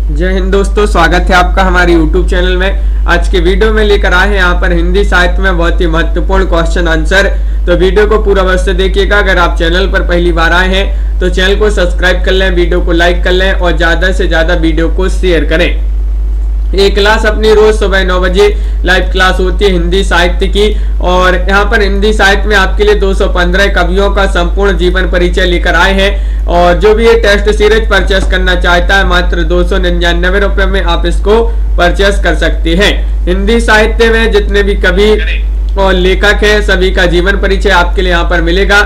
जय हिंद दोस्तों, स्वागत है आपका हमारे YouTube चैनल में। आज के वीडियो में लेकर आए हैं यहाँ पर हिंदी साहित्य में बहुत ही महत्वपूर्ण क्वेश्चन आंसर। तो वीडियो को पूरा अवश्य देखिएगा। अगर आप चैनल पर पहली बार आए हैं तो चैनल को सब्सक्राइब कर लें, वीडियो को लाइक कर लें और ज्यादा से ज्यादा वीडियो को शेयर करें। ये क्लास अपनी रोज सुबह 9 बजे लाइव क्लास होती है हिंदी साहित्य की, और यहाँ पर हिंदी साहित्य में आपके लिए 215 कवियों का संपूर्ण जीवन परिचय लेकर आए हैं। और जो भी ये टेस्ट सीरीज परचेस करना चाहता है मात्र 299 रुपए में आप इसको परचेस कर सकते हैं। हिंदी साहित्य में जितने भी कवि और लेखक है सभी का जीवन परिचय आपके लिए यहाँ पर मिलेगा।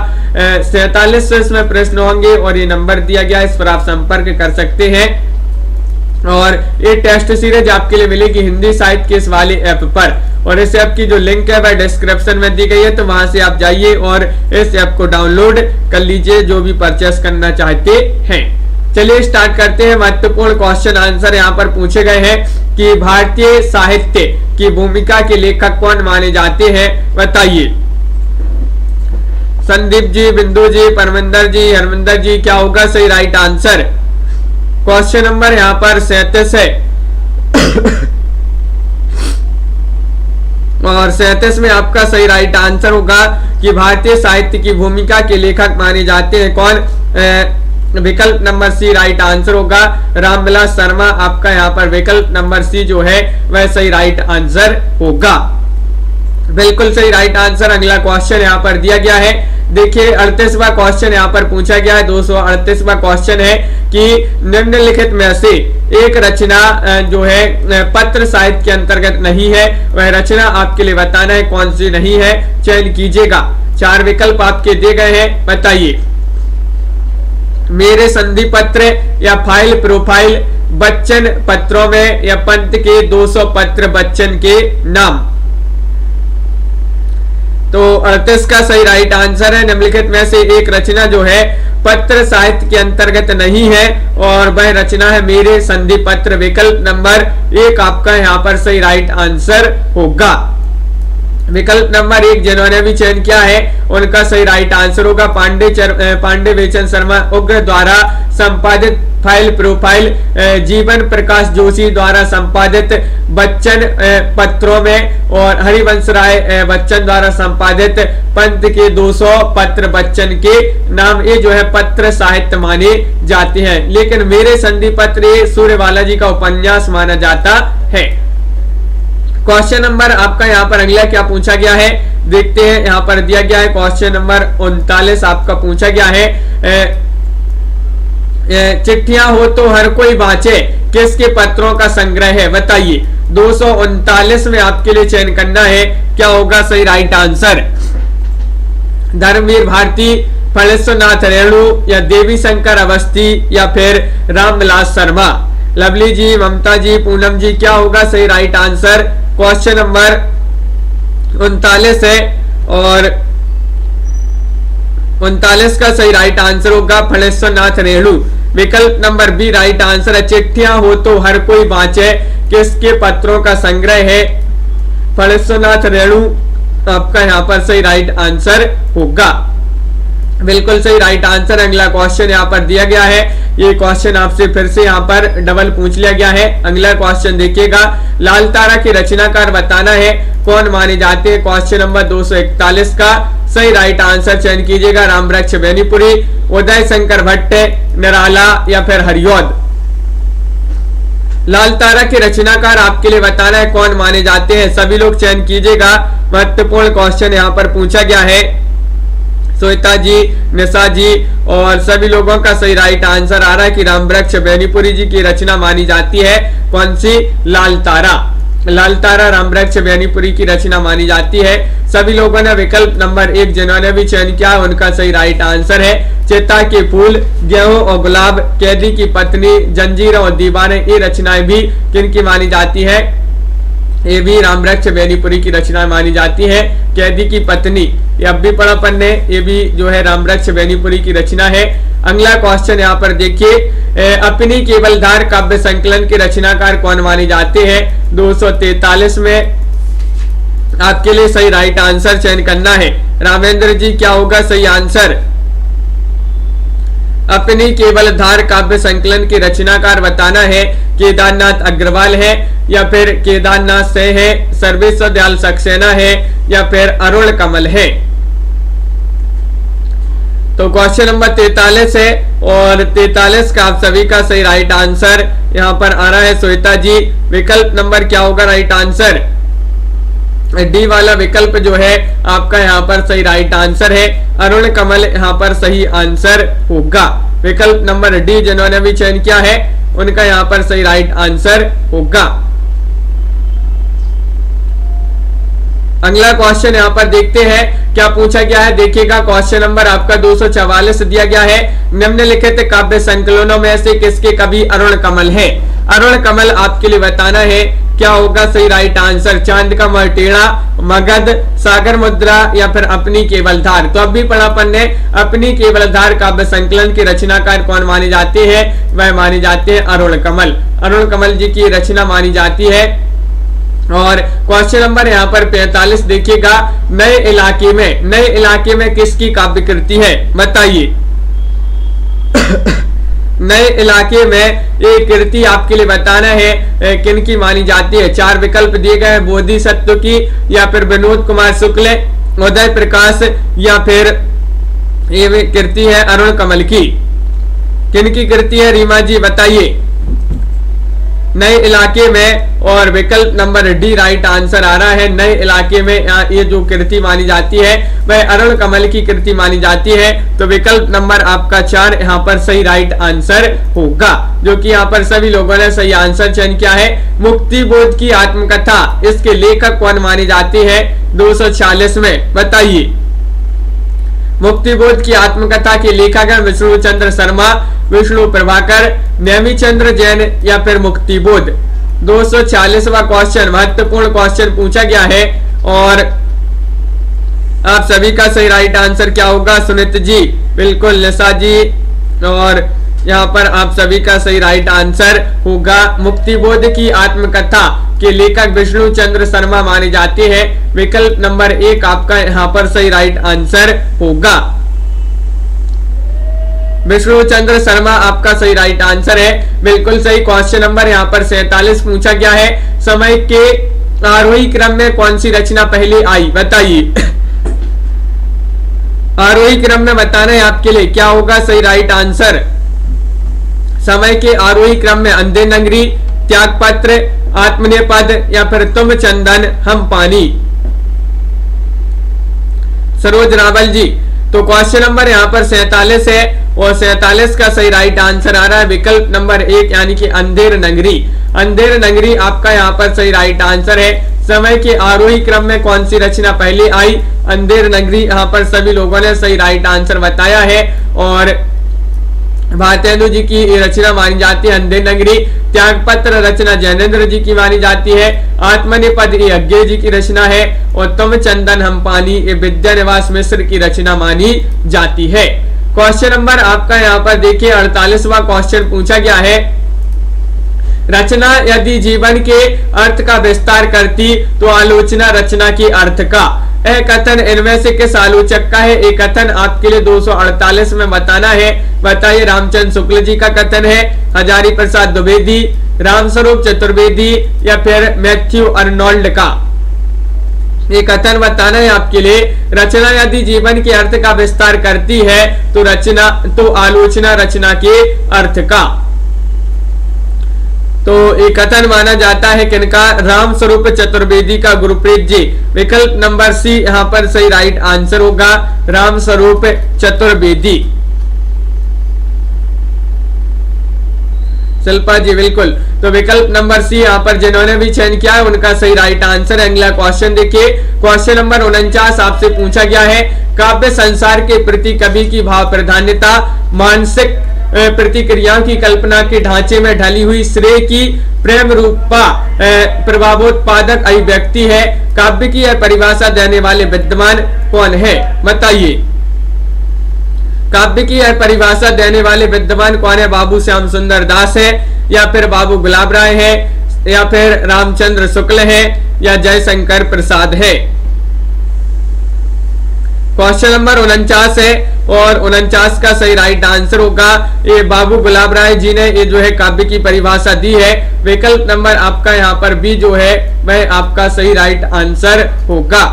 47 इसमें प्रश्न होंगे और ये नंबर दिया गया, इस पर आप संपर्क कर सकते हैं। और ये टेस्ट सीरीज आपके लिए मिलेगी हिंदी साहित्य के इस वाले ऐप पर, और इस ऐप की जो लिंक है वह डिस्क्रिप्शन में दी गई है, तो वहां से आप जाइए और इस ऐप को डाउनलोड कर लीजिए जो भी परचेस करना चाहते हैं। चलिए स्टार्ट करते हैं। महत्वपूर्ण क्वेश्चन आंसर यहाँ पर पूछे गए हैं कि भारतीय साहित्य की भूमिका के लेखक कौन माने जाते हैं, बताइए। संदीप जी, बिंदु जी, परमिंदर जी, हरमिंदर जी, क्या होगा सही राइट आंसर? क्वेश्चन नंबर यहाँ पर 37 है और 37 में आपका सही राइट आंसर होगा कि भारतीय साहित्य की भूमिका के लेखक माने जाते हैं कौन? विकल्प नंबर सी राइट आंसर होगा, रामविलास शर्मा। आपका यहाँ पर विकल्प नंबर सी जो है वह सही राइट आंसर होगा। बिल्कुल सही राइट आंसर। अगला क्वेश्चन यहाँ पर दिया गया है, देखिए 38वां क्वेश्चन यहाँ पर पूछा गया है। 238वां क्वेश्चन है कि निम्नलिखित में से एक रचना जो है पत्र साहित्य के अंतर्गत नहीं है, वह रचना आपके लिए बताना है कौन सी नहीं है, चयन कीजिएगा। 4 विकल्प आपके दिए गए हैं, बताइए। मेरे संधि पत्र या फाइल प्रोफाइल, बच्चन पत्रों में या पंत के 200 पत्र बच्चन के नाम। तो 38 का सही राइट आंसर है। निम्नलिखित में से एक रचना जो है पत्र साहित्य के अंतर्गत नहीं है और वह रचना है मेरे संधि पत्र। विकल्प नंबर 1 आपका यहाँ पर सही राइट आंसर होगा। विकल्प नंबर 1 जिन्होंने भी चयन किया है उनका सही राइट आंसर होगा। पांडे बेचन शर्मा उग्र द्वारा संपादित फाइल प्रोफाइल, जीवन प्रकाश जोशी द्वारा संपादित बच्चन पत्रों में, और हरिवंश राय बच्चन द्वारा संपादित पंत के 200 पत्र बच्चन के नाम। ये जो है पत्र साहित्य माने जाते हैं, लेकिन मेरे संधि पत्र ये सूर्यवाला जी का उपन्यास माना जाता है। क्वेश्चन नंबर आपका यहाँ पर अगला क्या पूछा गया है, देखते हैं। यहाँ पर दिया गया है क्वेश्चन नंबर 39 आपका पूछा गया है, चिट्ठियां हो तो हर कोई बाँचे किसके पत्रों का संग्रह है, बताइए। 239 में आपके लिए चयन करना है, क्या होगा सही राइट आंसर? धर्मवीर भारती, फणेश्वरनाथ रेणु या देवी शंकर अवस्थी या फिर रामविलास शर्मा। लवली जी, ममता जी, पूनम जी, क्या होगा सही राइट आंसर? क्वेश्चन नंबर 39 है और 39 का सही राइट आंसर होगा फणेश्वरनाथ रेणु। विकल्प नंबर बी राइट आंसर है। चिट्ठियां हो तो हर कोई बाँचे किसके पत्रों का संग्रह है, फणेश्वरनाथ रेणु आपका यहाँ पर सही राइट आंसर होगा। बिल्कुल सही राइट आंसर। अगला क्वेश्चन यहाँ पर दिया गया है, ये क्वेश्चन आपसे फिर से यहाँ पर डबल पूछ लिया गया है। अगला क्वेश्चन देखिएगा, लाल तारा के रचनाकार बताना है कौन माने जाते हैं। क्वेश्चन नंबर 241 का सही राइट आंसर चयन कीजिएगा। रामवृक्ष बेनीपुरी, उदय शंकर भट्ट, निराला या फिर हरिऔध। लाल तारा के रचनाकार आपके लिए बताना है कौन माने जाते हैं, सभी लोग चयन कीजिएगा। महत्वपूर्ण क्वेश्चन यहाँ पर पूछा गया है। श्वेता जी, निशा जी और सभी लोगों का सही राइट आंसर आ रहा है कि रामवृक्ष बेनीपुरी जी की रचना मानी जाती है कौन सी? लाल तारा। लाल तारा रामवृक्ष बेनीपुरी की रचना मानी जाती है। सभी लोगों ने विकल्प नंबर 1 जिन्होंने भी चयन किया उनका सही राइट आंसर है। चिता के फूल, गेहूं और गुलाब, कैदी की पत्नी, जंजीर और दीवाने, ये रचनाएं भी किनकी मानी जाती है? ये भी रामवृक्ष बेनीपुरी की रचना मानी जाती है। कैदी की पत्नी ये अब भी पढ़ा अपन ने, ये भी जो है रामवृक्ष बेनीपुरी की रचना है। अगला क्वेश्चन यहाँ पर देखिए, अपनी केवलधार काव्य संकलन के रचनाकार कौन माने जाते हैं? 243 में आपके लिए सही राइट आंसर चयन करना है। रामेंद्र जी, क्या होगा सही आंसर? अपनी केवल धार काव्य संकलन के रचनाकार बताना है। केदारनाथ अग्रवाल है या फिर केदारनाथ से है, सर्वेश्वर दयाल सक्सेना है या फिर अरुण कमल है। तो क्वेश्चन नंबर 43 है और 43 का आप सभी का सही राइट आंसर यहाँ पर आ रहा है श्वेता जी। विकल्प नंबर क्या होगा राइट आंसर? डी वाला विकल्प जो है आपका यहाँ पर सही राइट आंसर है। अरुण कमल यहाँ पर सही आंसर होगा। विकल्प नंबर डी जिन्होंने भी चयन किया है उनका यहाँ पर सही राइट आंसर होगा। अगला क्वेश्चन यहाँ पर देखते हैं क्या पूछा गया है। देखिएगा क्वेश्चन नंबर आपका 244 दिया गया है। निम्नलिखित काव्य संकलनों में से किसके कवि अरुण कमल है? अरुण कमल आपके लिए बताना है क्या होगा सही राइट आंसर? चांद का मरटेड़ा, मगध, सागर मुद्रा या फिर अपनी केवल धार। तो अब भी पढ़ा अपन ने, अपनी केवल धार काव्य संकलन के रचनाकार कौन माने जाते हैं? वह माने जाते हैं अरुण कमल। अरुण कमल जी की रचना मानी जाती है। और क्वेश्चन नंबर यहाँ पर 45 देखिएगा, नए इलाके में किसकी काव्य कृति है? बताइए। नए इलाके में एक कृति आपके लिए बताना है किन की मानी जाती है। 4 विकल्प दिए गए हैं, बोधिसत्व की या फिर विनोद कुमार शुक्ल, उदय प्रकाश या फिर ये कृति है अरुण कमल की। किन की कृति है रीमा जी बताइए? नए इलाके में, और विकल्प नंबर डी राइट आंसर आ रहा है। नए इलाके में ये जो कृति मानी जाती है वह अरुण कमल की कृति मानी जाती है। तो विकल्प नंबर आपका 4 यहाँ पर सही राइट आंसर होगा, जो कि यहाँ पर सभी लोगों ने सही आंसर चयन किया है। मुक्तिबोध की आत्मकथा, इसके लेखक कौन माने जाते हैं 246 में? बताइए। मुक्तिबोध की आत्मकथा के लेखक हैं विष्णु चंद्र शर्मा, विष्णु प्रभाकर, नेमिचंद्र जैन या फिर मुक्तिबोध। 240वां क्वेश्चन महत्वपूर्ण क्वेश्चन पूछा गया है और आप सभी का सही राइट आंसर क्या होगा? सुनीत जी बिल्कुल, निशा जी, और यहाँ पर आप सभी का सही राइट आंसर होगा। मुक्तिबोध की आत्मकथा के लेखक विष्णु चंद्र शर्मा माने जाते हैं। विकल्प नंबर 1 आपका यहाँ पर सही राइट आंसर होगा। विष्णु चंद्र शर्मा आपका सही राइट आंसर है, बिल्कुल सही। क्वेश्चन नंबर यहाँ पर 47 पूछा गया है, समय के आरोही क्रम में कौन सी रचना पहले आई? बताइए। आरोही क्रम में बताना है आपके लिए क्या होगा सही राइट आंसर। समय के आरोही क्रम में अंधे नगरी, त्यागपत्र, आत्मनेपद या फिर तुम चंदन हम पानी। सरोज रावल जी। तो क्वेश्चन नंबर यहाँ पर 47 है और 47 का सही राइट आंसर आ रहा है विकल्प नंबर 1 यानी कि अंधेर नगरी। अंधेर नगरी आपका यहाँ पर सही राइट आंसर है। समय के आरोही क्रम में कौन सी रचना पहले आई? अंधेर नगरी यहाँ पर सभी लोगों ने सही राइट आंसर बताया है और भारतेंदु जी की रचना मानी जाती है अंधेर नगरी। त्यागपत्र रचना जैनेन्द्र जी की मानी जाती है। आत्मनिपद ये अज्ञे जी की रचना है और तुम चंदन हम पानी ये विद्यानिवास मिश्र की रचना मानी जाती है। क्वेश्चन नंबर आपका यहाँ पर देखिए 48वां क्वेश्चन पूछा गया है, रचना यदि जीवन के अर्थ का विस्तार करती तो आलोचना रचना के अर्थ का। यह कथन इनमें से किस आलोचक का है? एक कथन आपके लिए 248 में बताना है। बताइए। रामचंद्र शुक्ल जी का कथन है, हजारी प्रसाद द्विवेदी, रामस्वरूप चतुर्वेदी या फिर मैथ्यू अर्नोल्ड का। ये कथन बताना है आपके लिए, रचना यदि जीवन के अर्थ का विस्तार करती है तो आलोचना रचना के अर्थ का। तो एक कथन माना जाता है किनका? राम स्वरूप चतुर्वेदी का, गुरप्रीत जी। विकल्प नंबर सी यहाँ पर सही राइट आंसर होगा, राम स्वरूप चतुर्वेदी। शिल्पा जी बिल्कुल। तो विकल्प नंबर सी यहाँ पर जिन्होंने भी चयन किया है उनका सही राइट आंसर है। अगला क्वेश्चन देखिए, क्वेश्चन नंबर 49 आपसे पूछा गया है, काव्य संसार के प्रति कवि की भाव प्रधान्यता मानसिक प्रतिक्रियाओं की कल्पना के ढांचे में ढली हुई श्रेय की प्रेम रूपा प्रभावोत्पादक अभिव्यक्ति है। काव्य की यह परिभाषा देने वाले विद्वान कौन है? बताइए। काव्य की यह परिभाषा देने वाले विद्वान कौन है? बाबू श्याम सुंदर दास है या फिर बाबू गुलाब राय है या फिर रामचंद्र शुक्ल है या जयशंकर प्रसाद है। क्वेश्चन नंबर 49 है और 49 का सही राइट आंसर होगा ये बाबू गुलाब राय जी ने ये जो है काव्य की परिभाषा दी है। विकल्प नंबर आपका यहाँ पर बी जो है वह आपका सही राइट आंसर होगा।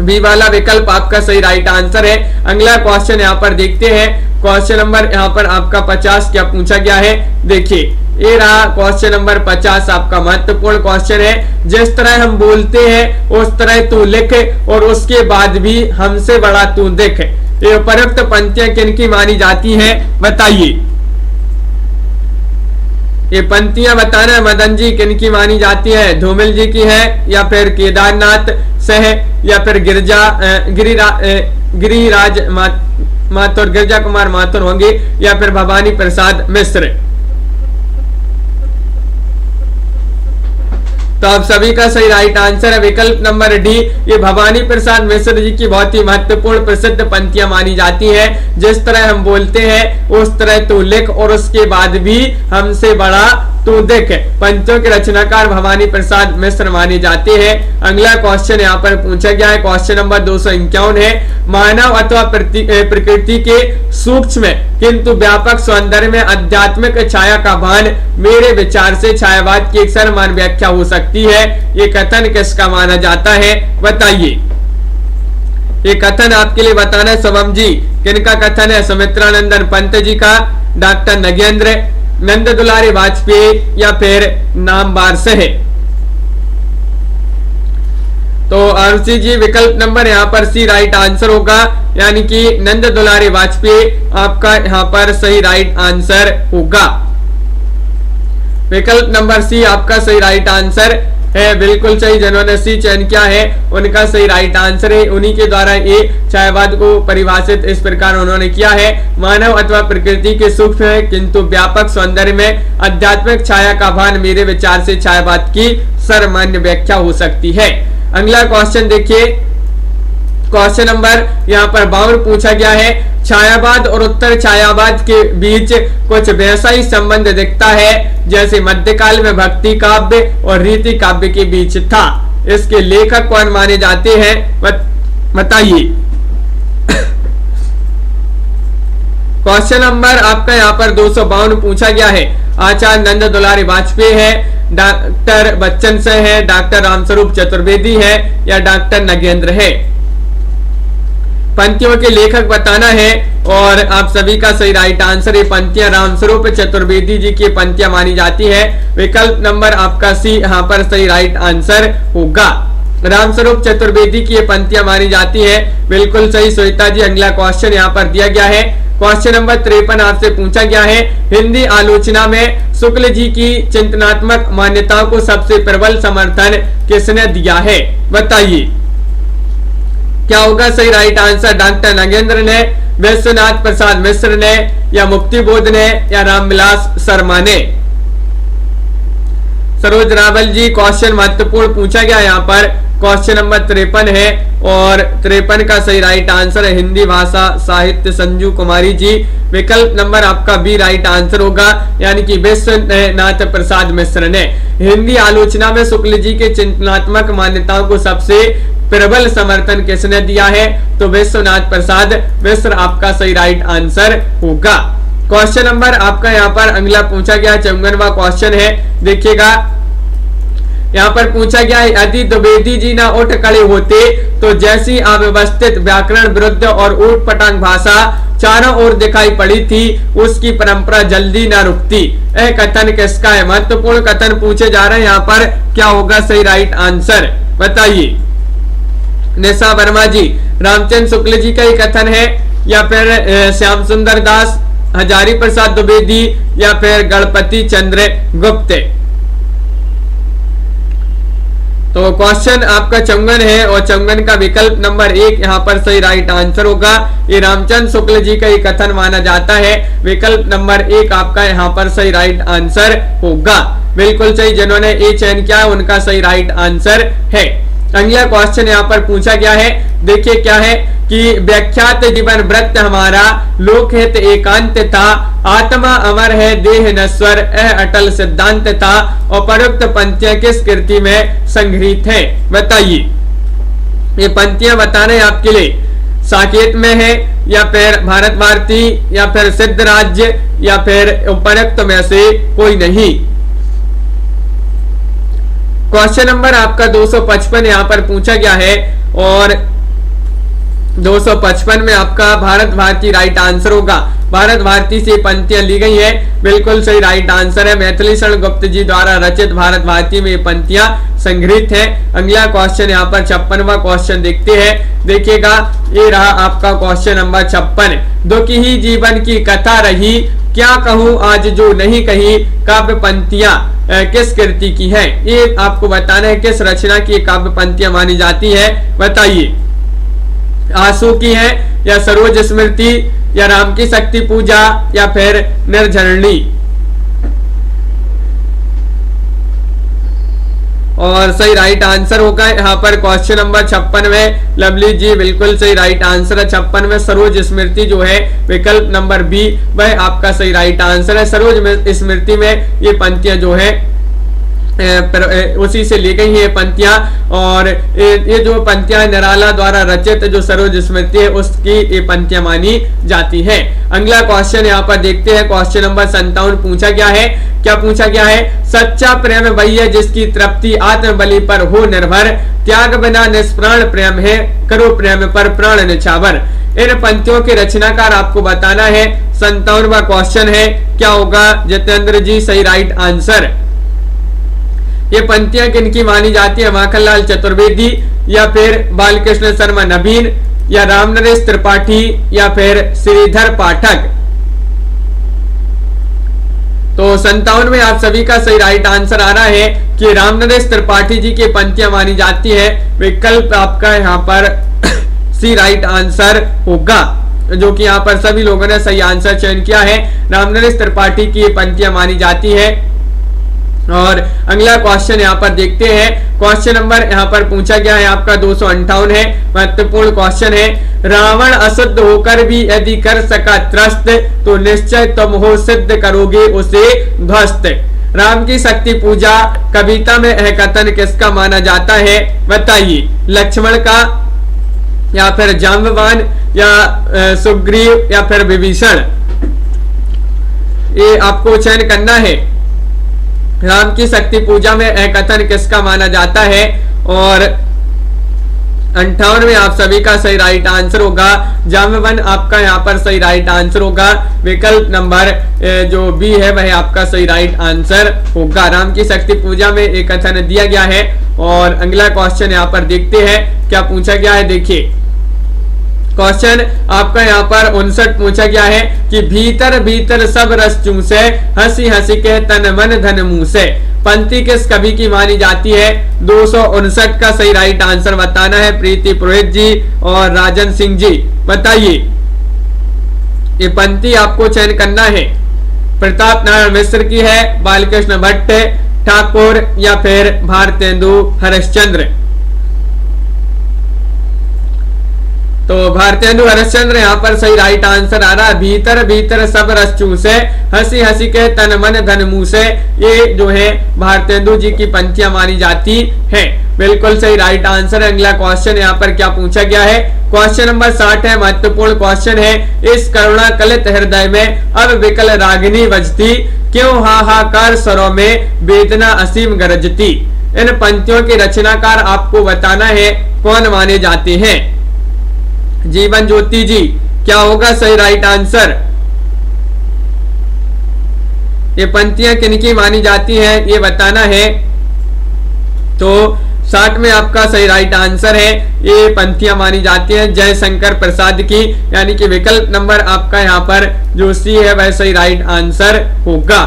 बी वाला विकल्प आपका सही राइट आंसर है। अगला क्वेश्चन यहाँ पर देखते हैं। क्वेश्चन नंबर यहाँ पर आपका 50 क्या पूछा गया है, देखिए ये रहा क्वेश्चन नंबर 50 आपका महत्वपूर्ण क्वेश्चन है। जिस तरह हम बोलते हैं उस तरह तू लिख और उसके बाद भी हमसे बड़ा तू दिख। ये उपरोक्त पंक्तियां किनकी मानी जाती हैं बताइए। ये पंक्तियां बताना मदन जी किनकी मानी जाती है, धूमिल जी की है या फिर केदारनाथ से है या फिर गिरिराज माथुर गिरजा कुमार माथुर होंगे या फिर भवानी प्रसाद मिश्र। तो आप सभी का सही राइट आंसर है विकल्प नंबर डी। ये भवानी प्रसाद मिश्र जी की बहुत ही महत्वपूर्ण प्रसिद्ध पंक्तियां मानी जाती हैं। जिस तरह हम बोलते हैं उस तरह तू लिख और उसके बाद भी हमसे बड़ा तू दिख। पंक्तियों के रचनाकार भवानी प्रसाद मिश्र माने जाते हैं। अगला क्वेश्चन यहाँ पर पूछा गया है, क्वेश्चन नंबर 251 है। मानव अथवा प्रकृति के सूक्ष्म किंतु व्यापक सौंदर्य में आध्यात्मिक छाया का भान मेरे विचार से छायावाद की एक सर्वमान्य व्याख्या हो सकती है। ये कथन किसका माना जाता है बताइए। ये कथन आपके लिए बताना है शुभम जी, किनका कथन है? सुमित्रा नंदन पंत जी का, डॉक्टर नगेंद्र, नंद दुलारी वाजपेयी या फिर नामवार से है। तो आरुषि जी विकल्प नंबर यहाँ पर सी राइट आंसर होगा, यानी कि नंद दुलारी वाजपेयी आपका यहाँ पर सही राइट आंसर होगा। विकल्प नंबर सी आपका सही राइट आंसर है, बिल्कुल सही। जिन्होंने सी चयन किया है उनका सही राइट आंसर है। उन्हीं के द्वारा ये छायावाद को परिभाषित इस प्रकार उन्होंने किया है, मानव अथवा प्रकृति के सूक्ष्म है किंतु व्यापक सौंदर्य में आध्यात्मिक छाया का भान मेरे विचार से छायावाद की सर्वमान्य व्याख्या हो सकती है। अगला क्वेश्चन देखिए, क्वेश्चन नंबर यहाँ पर 52 पूछा गया है। छायावाद और उत्तर छायावाद के बीच कुछ वैसा ही संबंध दिखता है जैसे मध्यकाल में भक्ति काव्य और रीति काव्य के बीच था। इसके लेखक कौन माने जाते हैं बताइए। क्वेश्चन नंबर आपका यहाँ पर 252 पूछा गया है। आचार्य नंद दुलारी वाजपेयी है, डॉक्टर बच्चन से है, डॉक्टर रामस्वरूप चतुर्वेदी है या डॉक्टर नगेंद्र है। पंक्तियों के लेखक बताना है और आप सभी का सही राइट आंसर ये पंक्तियां रामस्वरूप चतुर्वेदी जी की पंक्तियां मानी जाती है। विकल्प नंबर आपका सी यहाँ पर सही राइट आंसर होगा। रामस्वरूप चतुर्वेदी की ये पंक्तियां मानी जाती है, बिल्कुल सही श्वेता जी। अगला क्वेश्चन यहाँ पर दिया गया है। क्वेश्चन नंबर 53 आपसे पूछा गया है। हिंदी आलोचना में शुक्ल जी की चिंतनात्मक मान्यताओं को सबसे प्रबल समर्थन किसने दिया है बताइए। क्या होगा सही राइट आंसर? डॉक्टर नगेंद्र ने, विश्वनाथ प्रसाद मिश्र ने या मुक्ति बोध ने या रामविलास शर्मा ने। सरोज रावल जी क्वेश्चन महत्वपूर्ण पूछा गया यहाँ पर। क्वेश्चन नंबर 53 है और 53 का सही राइट आंसर है हिंदी भाषा साहित्य संजू कुमारी जी। विकल्प नंबर आपका बी राइट आंसर होगा, यानी कि विश्वनाथ प्रसाद मिश्र ने। हिंदी आलोचना में शुक्ल जी के चिंतनात्मक मान्यताओं को सबसे प्रबल समर्थन किसने दिया है? तो विश्वनाथ प्रसाद मिश्र आपका सही राइट आंसर होगा। क्वेश्चन नंबर आपका यहाँ पर अगला पूछा गया 54वां क्वेश्चन है, देखिएगा। यहाँ पर पूछा गया है, यदि द्विवेदी जी ना उठ खड़े होते तो जैसी अव्यवस्थित व्याकरण विरुद्ध और ऊट पटांग भाषा चारों ओर दिखाई पड़ी थी उसकी परंपरा जल्दी ना रुकती। यह कथन किसका है? महत्वपूर्ण कथन पूछे जा रहे हैं यहाँ पर। क्या होगा सही राइट आंसर बताइए। निशा वर्मा जी, रामचंद्र शुक्ल जी का ही कथन है या फिर श्याम सुंदर दास, हजारी प्रसाद द्विवेदी या फिर गणपति चंद्र गुप्त। तो क्वेश्चन आपका 54 है और 54 का विकल्प नंबर 1 यहाँ पर सही राइट आंसर होगा। ये रामचंद्र शुक्ल जी का ही कथन माना जाता है। विकल्प नंबर 1 आपका यहाँ पर सही राइट आंसर होगा, बिल्कुल सही। जिन्होंने ए चयन किया उनका सही राइट आंसर है। अगला क्वेश्चन यहाँ पर पूछा गया है, देखिए क्या है कि व्याख्यात जीवन व्रत हमारा लोकहित एकांत था, आत्मा अमर है देह नश्वर यह अटल सिद्धांत था। उपरोक्त पंक्तियां किस कृति में संग्रहित है बताइए। ये पंक्तियां बताना है आपके लिए, साकेत में है या फिर भारत भारती या फिर सिद्ध राज्य या फिर उपरोक्त में से कोई नहीं। क्वेश्चन नंबर आपका 255 यहां पर पूछा गया है और 255 में आपका भारत भारती राइट आंसर होगा। भारत भारती से पंक्तियां ली गई है, बिल्कुल सही राइट आंसर है। मैथिली शरण गुप्त जी द्वारा रचित भारत भारती में ये पंक्तियां संग्रहित है। अगला क्वेश्चन यहाँ पर 56वां क्वेश्चन देखते हैं, देखिएगा ये रहा आपका क्वेश्चन नंबर 56। दुखी ही जीवन की कथा रही, क्या कहूँ आज जो नहीं कही, काव्य पंक्तियां किस कृति की है। ये आपको बताना है किस रचना की काव्य पंक्तियां मानी जाती है, बताइए। आंसू की है या सरोज स्मृति या राम की शक्ति पूजा या फिर निर्झरणी। और सही राइट आंसर होगा यहाँ पर क्वेश्चन नंबर 56 में। लवली जी बिल्कुल सही राइट आंसर है। 56 में सरोज स्मृति जो है विकल्प नंबर बी वह आपका सही राइट आंसर है। सरोज स्मृति में ये पंक्तियां जो है उसी से ली गई है पंक्तियां, और ये जो पंक्तियां निराला द्वारा रचित जो सरोज स्मृति है उसकी ये पंक्तियां मानी जाती है। अगला क्वेश्चन यहाँ पर देखते हैं, क्वेश्चन नंबर 57 पूछा गया है। क्या पूछा गया है, सच्चा प्रेम वही है जिसकी तृप्ति आत्म बलि पर हो निर्भर, त्याग बिना निष्प्राण प्रेम है, करो प्रेम पर प्राण निछावर। इन पंक्तियों के रचनाकार आपको बताना है। 57वां क्वेश्चन है, क्या होगा जितेंद्र जी सही राइट आंसर। ये पंक्तियां किनकी मानी जाती है, माखनलाल चतुर्वेदी या फिर बालकृष्ण शर्मा नवीन या रामनरेश त्रिपाठी या फिर श्रीधर पाठक। तो 57 में आप सभी का सही राइट आंसर आ रहा है कि रामनरेश त्रिपाठी जी की पंक्तियां मानी जाती है। विकल्प आपका यहाँ पर सी राइट आंसर होगा, जो कि यहाँ पर सभी लोगों ने सही आंसर चयन किया है। रामनरेश त्रिपाठी की पंक्तियां मानी जाती है। और अगला क्वेश्चन यहाँ पर देखते हैं, क्वेश्चन नंबर यहाँ पर पूछा गया है आपका 258 है, महत्वपूर्ण क्वेश्चन है। रावण अशुद्ध होकर भी यदि कर सका त्रस्त, तो निश्चय तुम हो सिद्ध करोगे उसे ध्वस्त। राम की शक्ति पूजा कविता में यह कथन किसका माना जाता है, बताइए। लक्ष्मण का या फिर जाम्बवान या सुग्रीव या फिर विभीषण, ये आपको चयन करना है। राम की शक्ति पूजा में यह कथन किसका माना जाता है। और 58 में आप सभी का सही राइट आंसर होगा जाम्बवान, आपका यहाँ पर सही राइट आंसर होगा। विकल्प नंबर जो बी है वह आपका सही राइट आंसर होगा। राम की शक्ति पूजा में एक कथन दिया गया है। और अगला क्वेश्चन यहाँ पर देखते हैं, क्या पूछा गया है, देखिए। क्वेश्चन आपका यहाँ पर 59 पूछा गया है कि भीतर भीतर सब रस चूसे, हंसी हंसी के तन मन धन मुंह से। पंक्ति किस कवि की मानी जाती है। 259 का सही राइट आंसर बताना है। प्रीति पुरोहित जी और राजन सिंह जी, बताइए। ये पंक्ति आपको चयन करना है। प्रताप नारायण मिश्र की है, बालकृष्ण भट्ट ठाकुर या फिर भारतेंदु हरिश्चंद्र। तो भारतेंदु हरिश्चंद्र यहाँ पर सही राइट आंसर आ रहा है। भीतर भीतर सब रस चूसे, हंसी हंसी के तन मन धन मुंह से, ये जो है भारतेंदु जी की पंक्तियां मानी जाती है। बिल्कुल सही राइट आंसर। अगला क्वेश्चन यहाँ पर क्या पूछा गया है, क्वेश्चन नंबर 60 है, महत्वपूर्ण क्वेश्चन है। इस करुणा कलित हृदय में अब विकल रागिनी बजती, क्यों हाहाकार स्वरों में वेदना असीम गरजती। इन पंक्तियों के रचनाकार आपको बताना है कौन माने जाते हैं। जीवन ज्योति जी, क्या होगा सही राइट आंसर। ये पंक्तियां किनकी मानी जाती हैं ये बताना है। तो 60 में आपका सही राइट आंसर है, ये पंक्तियां मानी जाती हैं जयशंकर प्रसाद की, यानी कि विकल्प नंबर आपका यहाँ पर जो सी है वह सही राइट आंसर होगा।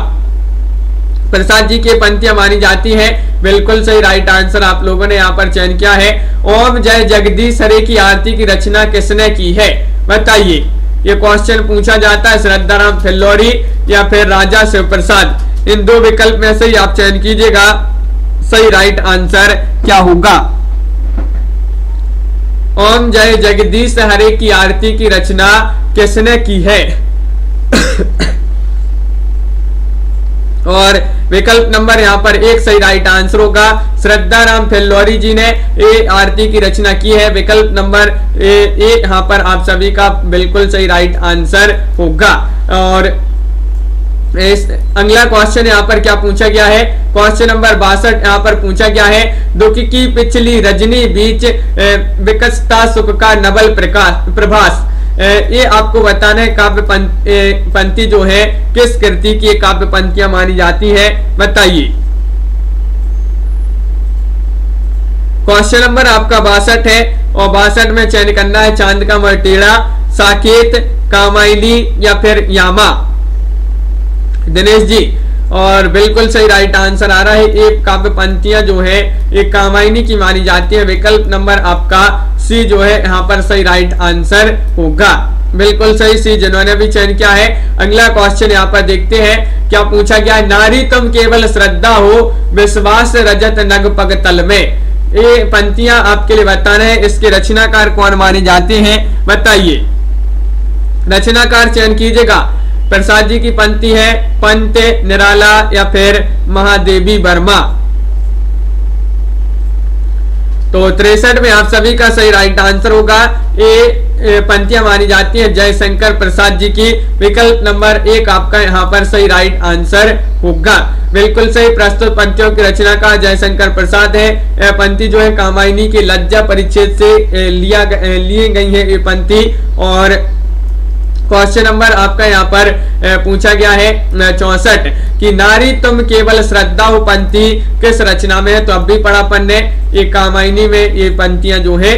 प्रसाद जी की पंक्तियां मानी जाती हैं, बिल्कुल सही राइट आंसर आप लोगों ने यहाँ पर चयन किया है। ओम जय जगदीश हरे की आरती की रचना किसने की है, बताइए। ये क्वेश्चन पूछा जाता है श्रद्धाराम फिल्लौरी या फिर राजा शिव प्रसाद। इन दो विकल्प में से ही आप चयन कीजिएगा, सही राइट आंसर क्या होगा। ओम जय जगदीश हरे की आरती की रचना किसने की है। और विकल्प नंबर यहाँ पर एक सही राइट आंसर होगा। श्रद्धा राम फिल्लौरी जी ने ये आरती की रचना की है। विकल्प नंबर ए यहाँ पर आप सभी का बिल्कुल सही राइट आंसर होगा। और अगला क्वेश्चन यहाँ पर क्या पूछा गया है, क्वेश्चन नंबर 62 यहाँ पर पूछा गया है, दुख की पिछली रजनी बीच विकसता सुख का नवल प्रभास। ये आपको बताना है काव्य पंक्ति जो है किस कृति की काव्य पंक्तियां मानी जाती है, बताइए। क्वेश्चन नंबर आपका 62 है और 62 में चयन करना है चांद का मरटेड़ा, साकेत, कामायनी या फिर यामा। दिनेश जी, और बिल्कुल सही राइट आंसर आ रहा है। एक काव्य पंक्तियां जो है एक कामायनी की मानी जाती है। विकल्प नंबर आपका सी जो है यहाँ पर सही राइट आंसर होगा। बिल्कुल सही सी जिन्होंने भी चयन किया है। अगला क्वेश्चन यहाँ पर देखते हैं क्या पूछा गया है, नारी तुम केवल श्रद्धा हो विश्वास रजत नग पग तल में। ये पंक्तियां आपके लिए बताना है, इसके रचनाकार कौन माने जाते हैं, बताइए। रचनाकार चयन कीजिएगा। प्रसाद जी की पंक्ति है, पंत, निराला या फिर महादेवी वर्मा। तो 63 में आप सभी का सही राइट आंसर होगा। ये पंक्तियां मानी जाती हैं जयशंकर प्रसाद जी की। विकल्प नंबर 1 आपका यहाँ पर सही राइट आंसर होगा। बिल्कुल सही, प्रस्तुत पंक्तियों की रचना का जयशंकर प्रसाद है। यह पंक्ति जो है कामायनी की लज्जा परिच्छेद से लिए गई है ये पंक्ति। और क्वेश्चन नंबर आपका यहाँ पर पूछा गया है 64 कि नारी तुम केवल श्रद्धा हो पंक्ति किस रचना में है, तो अब भी पढ़ा अपन ने, ये कामायनी में ये पंक्तियां जो है।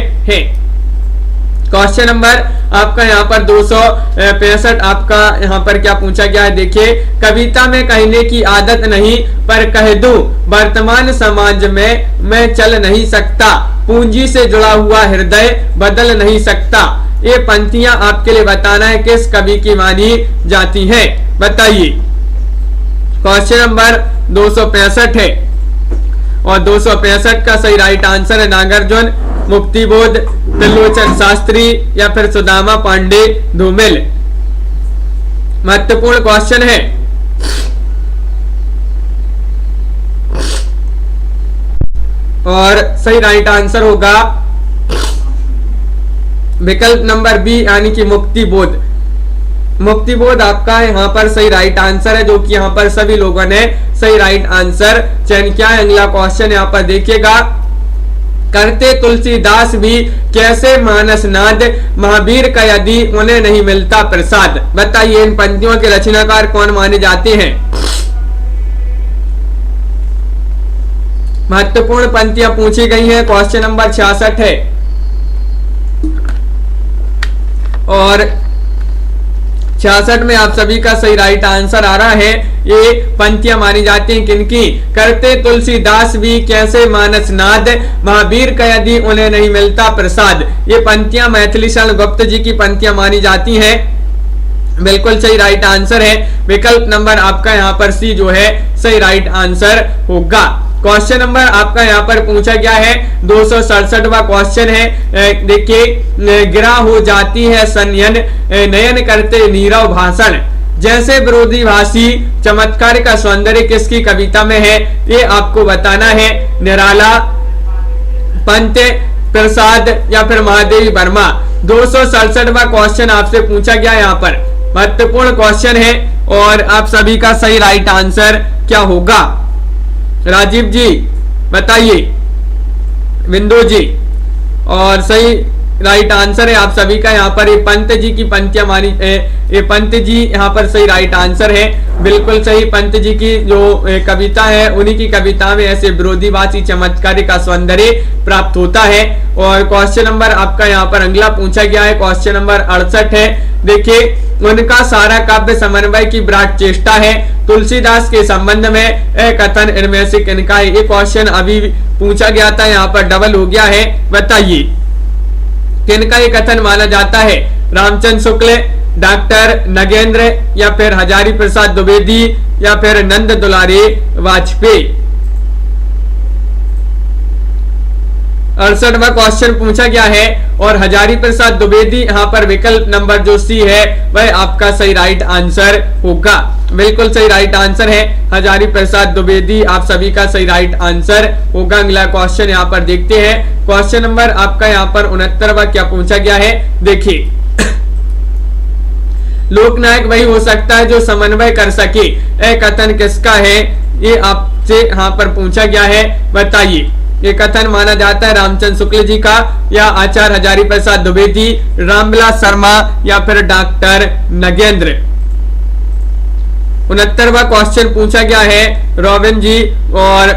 क्वेश्चन नंबर आपका यहाँ पर 265 आपका यहाँ पर क्या पूछा गया है, देखिए। कविता में कहने की आदत नहीं पर कह दूं वर्तमान समाज में मैं चल नहीं सकता, पूंजी से जुड़ा हुआ हृदय बदल नहीं सकता। ये पंक्तियां आपके लिए बताना है किस कवि की मानी जाती है, बताइए। क्वेश्चन नंबर 265 है और 265 का सही राइट आंसर है नागार्जुन, मुक्तिबोध, त्रिलोचन शास्त्री या फिर सुदामा पांडे धूमिल। महत्वपूर्ण क्वेश्चन है। और सही राइट आंसर होगा विकल्प नंबर बी यानी कि मुक्तिबोध। मुक्तिबोध आपका यहाँ पर सही राइट आंसर है, जो कि यहाँ पर सभी लोगों ने सही राइट आंसर चयन किया है। अगला क्वेश्चन यहाँ पर देखिएगा, करते तुलसीदास भी कैसे मानस नाद महावीर का यदि उन्हें नहीं मिलता प्रसाद। बताइए इन पंक्तियों के रचनाकार कौन माने जाते हैं। महत्वपूर्ण पंक्तियां पूछी गई हैं। क्वेश्चन नंबर 66 है और 66 में आप सभी का सही राइट आंसर आ रहा है। ये पंक्तियां मानी जाती हैं किनकी, करते तुलसीदास भी कैसे मानस नाद महावीर का यदि उन्हें नहीं मिलता प्रसाद। ये पंक्तियां मैथिली शरण गुप्त जी की पंक्तियां मानी जाती हैं। बिल्कुल सही राइट आंसर है। विकल्प नंबर आपका यहाँ पर सी जो है सही राइट आंसर होगा। क्वेश्चन नंबर आपका यहाँ पर पूछा गया है 267वां क्वेश्चन है। देखिए, गिरा हो जाती है सनयन नयन करते नीरव भाषण, जैसे विरोधी भाषी चमत्कार का सौंदर्य किसकी कविता में है, ये आपको बताना है। निराला, पंत, प्रसाद या फिर महादेवी वर्मा। 267वां क्वेश्चन आपसे पूछा गया यहाँ पर, महत्वपूर्ण क्वेश्चन है और आप सभी का सही राइट आंसर क्या होगा। राजीव जी बताइए, बिंदु जी, और सही राइट आंसर है आप सभी का यहाँ पर ये पंत जी की पंक्तियां मानी, ये पंत जी यहाँ पर सही राइट आंसर है। बिल्कुल सही, पंत जी की जो कविता है उन्हीं की कविता में ऐसे विरोधीवासी चमत्कारी का सौंदर्य प्राप्त होता है। और क्वेश्चन नंबर आपका यहाँ पर अगला पूछा गया है, क्वेश्चन नंबर 68 है। देखिए, उनका सारा काव्य समन्वय की विराट चेष्टा है, तुलसीदास के संबंध में कथन इनमें से किनका है। ये क्वेश्चन अभी पूछा गया था, यहाँ पर डबल हो गया है, बताइए किनका ये कथन माना जाता है। रामचंद्र शुक्ल, डॉक्टर नगेंद्र या फिर हजारी प्रसाद द्विवेदी या फिर नंद दुलारी वाजपेयी। 68वां क्वेश्चन पूछा गया है और हजारी प्रसाद द्विवेदी यहाँ पर विकल्प नंबर जो सी है वह आपका सही राइट आंसर होगा। बिल्कुल सही राइट आंसर है, हजारी प्रसाद द्विवेदी आप सभी का सही राइट आंसर होगा। अगला क्वेश्चन यहाँ पर देखते हैं। क्वेश्चन नंबर आपका यहाँ पर 69वां क्या पूछा गया है, देखिए। लोकनायक वही हो सकता है जो समन्वय कर सके, यह कथन किसका है, ये आपसे यहाँ पर पूछा गया है, बताइए। ये कथन माना जाता है रामचंद्र शुक्ल जी का, या आचार्य हजारी प्रसाद द्विवेदी, रामविलास शर्मा, या फिर डॉक्टर नगेंद्र। 69वां क्वेश्चन पूछा गया है रॉबिन जी और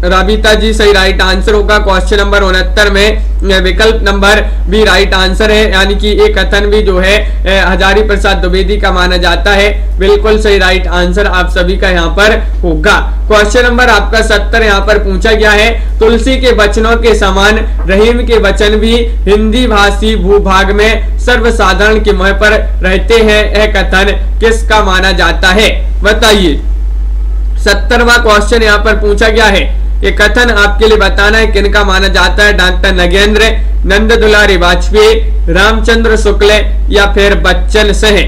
राबिता जी सही राइट आंसर होगा। क्वेश्चन नंबर 69 में विकल्प नंबर बी राइट आंसर है, यानी कि एक कथन भी जो है हजारी प्रसाद द्विवेदी का माना जाता है। बिल्कुल सही राइट आंसर आप सभी का यहाँ पर होगा। क्वेश्चन नंबर आपका 70 यहाँ पर पूछा गया है, तुलसी के वचनों के समान रहीम के वचन भी हिंदी भाषी भूभाग में सर्वसाधारण के मुंह पर रहते हैं, यह कथन किसका माना जाता है, बताइए। 70वां क्वेश्चन यहाँ पर पूछा गया है, ये कथन आपके लिए बताना है किनका माना जाता है, डॉक्टर नगेंद्र, नंद दुलारी वाजपेयी, रामचंद्र शुक्ल, या फिर बच्चन सिंह।